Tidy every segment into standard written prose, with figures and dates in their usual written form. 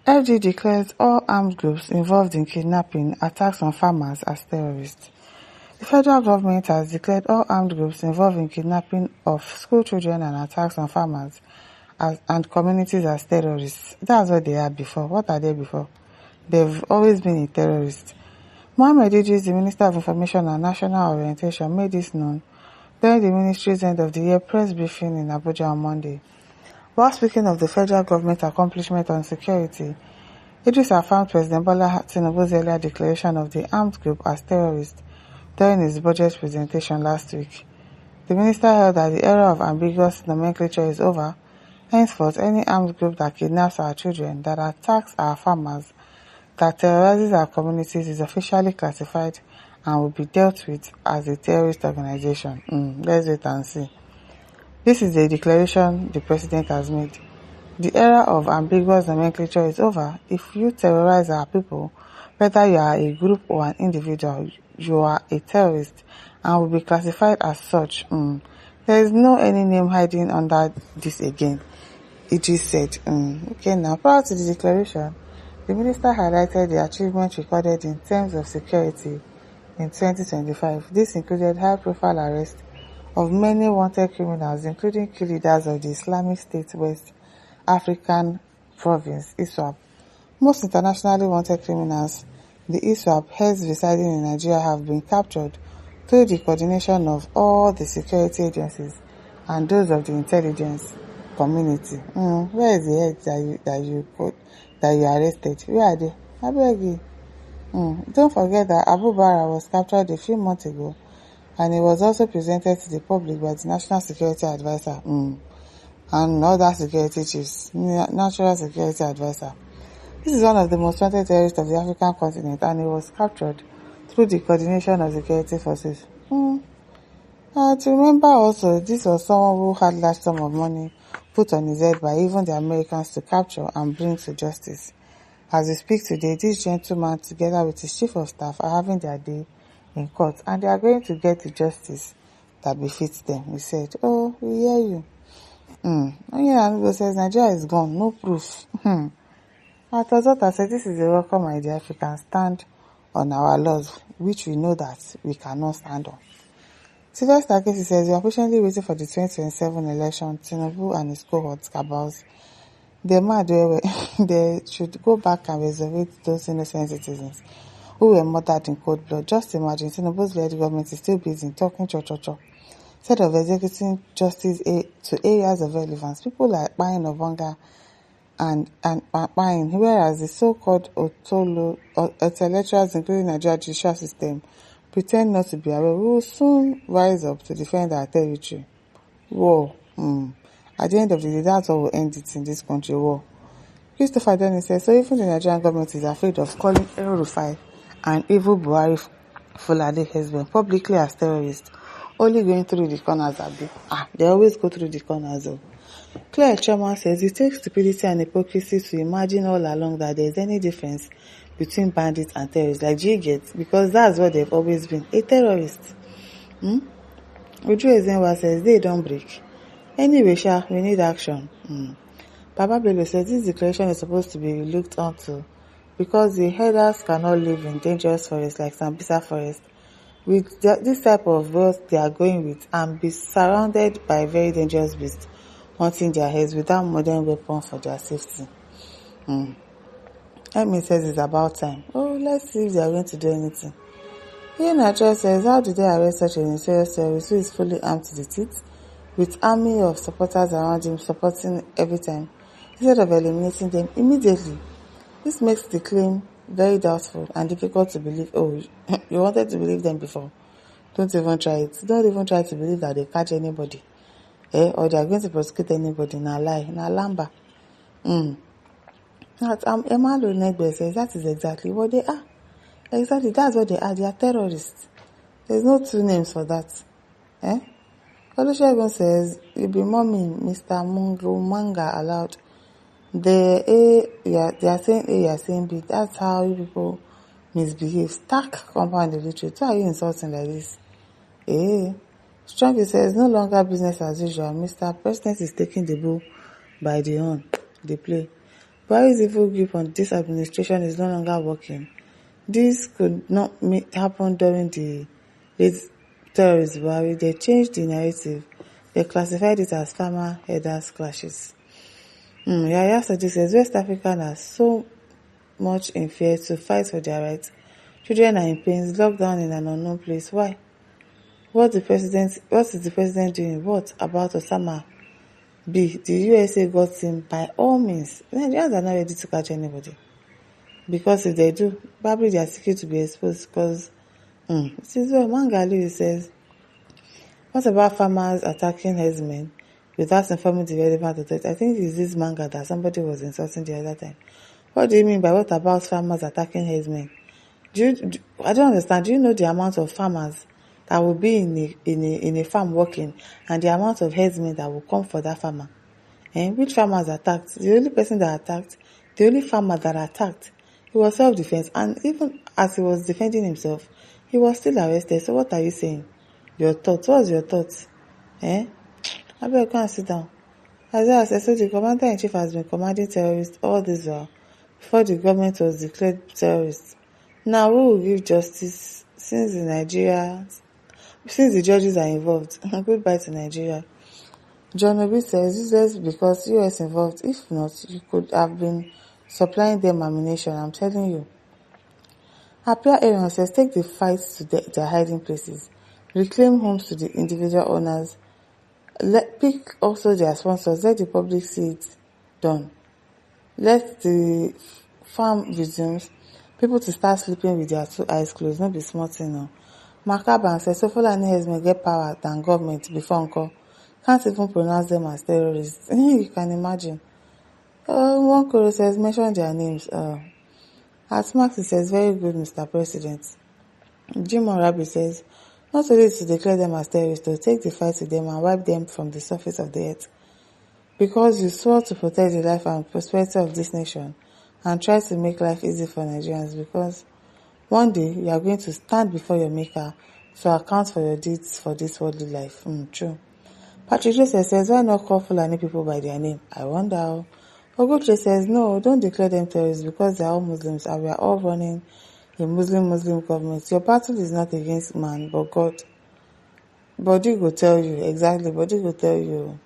FG declares all armed groups involved in kidnapping, attacks on farmers as terrorists. The federal government has declared all armed groups involved in kidnapping of school children and attacks on farmers and communities as terrorists. That's what they are before. What are they before? They've always been a terrorist. Mohammed Idris, the Minister of Information and National Orientation, made this known during the ministry's end of the year press briefing in Abuja on Monday. While speaking of the federal government accomplishment on security, Idris affirmed President Bola Tinubu's earlier declaration of the armed group as terrorists during his budget presentation last week. The minister held that the era of ambiguous nomenclature is over. Henceforth, any armed group that kidnaps our children, that attacks our farmers, that terrorizes our communities is officially classified and will be dealt with as a terrorist organization. Let's wait and see. This is a declaration the president has made. The era of ambiguous nomenclature is over. If you terrorize our people, whether you are a group or an individual, you are a terrorist and will be classified as such. There is no any name hiding under this again. It just said. Okay, now prior to the declaration, the minister highlighted the achievements recorded in terms of security in 2025. This included high-profile arrests of many wanted criminals, including key leaders of the Islamic State West African Province, ISWAP. Most internationally wanted criminals, the ISWAP heads residing in Nigeria, have been captured through the coordination of all the security agencies and those of the intelligence community. Where is the head that you arrested? Where are they? I beg you. Don't forget that Abu Bara was captured a few months ago, and he was also presented to the public by the National Security Advisor and other security chiefs, National Security Advisor. This is one of the most wanted terrorists of the African continent, and he was captured through the coordination of security forces. To remember also, this was someone who had large sum of money put on his head by even the Americans to capture and bring to justice. As we speak today, this gentleman, together with his chief of staff, are having their day in court, and they are going to get the justice that befits them. He said, we hear you. Tinubu says Nigeria is gone, no proof. Atozota said, this is a welcome idea if we can stand on our laws, which we know that we cannot stand on. Sylvester Casey says, we are patiently waiting for the 2027 election. Tinubu and his cohorts, cabals, they're mad. They should go back and resurrect those innocent citizens who were murdered in cold blood. Just imagine, Tinubu's led government is still busy talking cho-cho-cho. Instead of executing justice to areas of relevance, people like buying of hunger and buying, whereas the so-called intellectuals, including Nigeria judicial system, pretend not to be aware. We will soon rise up to defend our territory. War. At the end of the day, that's what will end it in this country, war. Christopher Dennis says, so even the Nigerian government is afraid of calling El-Rufai and evil Buhari Fulani Herdsmen publicly as terrorists, only going through the corners. They always go through the corners. Claire Chairman says, it takes stupidity and hypocrisy to imagine all along that there is any difference between bandits and terrorists, like G-Gates, because that's what they've always been, a terrorist. Uju Ezenwa says, they don't break. Anyway, we need action. Baba Bello says, this declaration is supposed to be looked onto because the herders cannot live in dangerous forests like Sambisa Forest with this type of wealth they are going with and be surrounded by very dangerous beasts hunting their heads without modern weapons for their safety. Emi says it's about time. Let's see if they are going to do anything. Natural says, how do they arrest such a notorious terrorist who is fully armed to the teeth, with army of supporters around him supporting every time, instead of eliminating them immediately? This makes the claim very doubtful and difficult to believe. You wanted to believe them before. Don't even try it. Don't even try to believe that they catch anybody. Or they are going to prosecute anybody. Na lie. Na lamba. Emmanuel Negbe says that is exactly what they are. Exactly, that's what they are. They are terrorists. There's no two names for that. Olusegun says, you be momming Mr. Mungo Manga allowed. They are saying A, you are saying B. That's how you people misbehave. Stark compound illiterate. Why are you insulting like this? Strong says, no longer business as usual. Mr. President is taking the bull by the horn. They play. Buhari's evil grip on this administration is no longer working. This could not happen during the late terrorist Buhari. They changed the narrative. They classified it as farmer herders clashes. Yaya Sadiq says West Africans are so much in fear to fight for their rights. Children are in pains, locked down in an unknown place. Why? What is the president doing? What about Osama? B. The USA got him by all means. Nigerians are not ready to catch anybody. Because if they do, probably they are seeking to be exposed because it is well. Mangali says, what about farmers attacking herdsmen without informing the relevant authority? I think it's this manga that somebody was insulting the other time. What do you mean by what about farmers attacking herdsmen? I don't understand. Do you know the amount of farmers that will be in a farm working and the amount of herdsmen that will come for that farmer? Which farmers attacked? The only person that attacked, the only farmer that attacked, he was self-defense, and even as he was defending himself, he was still arrested. So what are you saying? Your thoughts? What's your thoughts? I better go and sit down. Isaiah says, so the commander-in-chief has been commanding terrorists all this while, before the government was declared terrorists. Now, who will give justice since the judges are involved? Goodbye to Nigeria. John Obi says, useless because US involved. If not, you could have been supplying them ammunition, I'm telling you. Apia Aaron says, take the fight to their hiding places. Reclaim homes to the individual owners. Pick also their sponsors. Let the public see it done. Let the farm resumes. People to start sleeping with their two eyes closed. Not be smart, you know. Makaban says, so Fulani herdsmen get power than government before Uncle. Can't even pronounce them as terrorists. You can imagine. One Koro says, mention their names. Asmax says, very good, Mr. President. Jim Orabi says, not only to declare them as terrorists, to take the fight to them and wipe them from the surface of the earth. Because you swore to protect the life and prosperity of this nation and try to make life easy for Nigerians, because one day you are going to stand before your maker to account for your deeds for this worldly life. True. Patrick Joseph says, why not call Fulani people by their name? I wonder how. Oguche says, no, don't declare them terrorists because they are all Muslims and we are all running a Muslim government. Your battle is not against man, but God. Body will tell you. Exactly, body will tell you.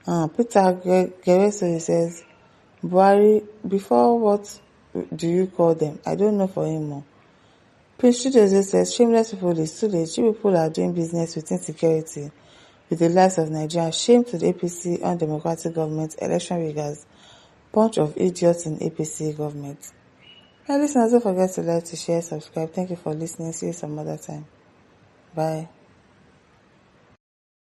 Peter Gereso says, Buhari, before what do you call them? I don't know for him more. Prince Chidozie says, shameless people is too late. You people are doing business with insecurity with the lives of Nigeria. Shame to the APC undemocratic government, election riggers, bunch of idiots in APC government. Now listeners, don't forget to like, to share, subscribe. Thank you for listening. See you some other time. Bye.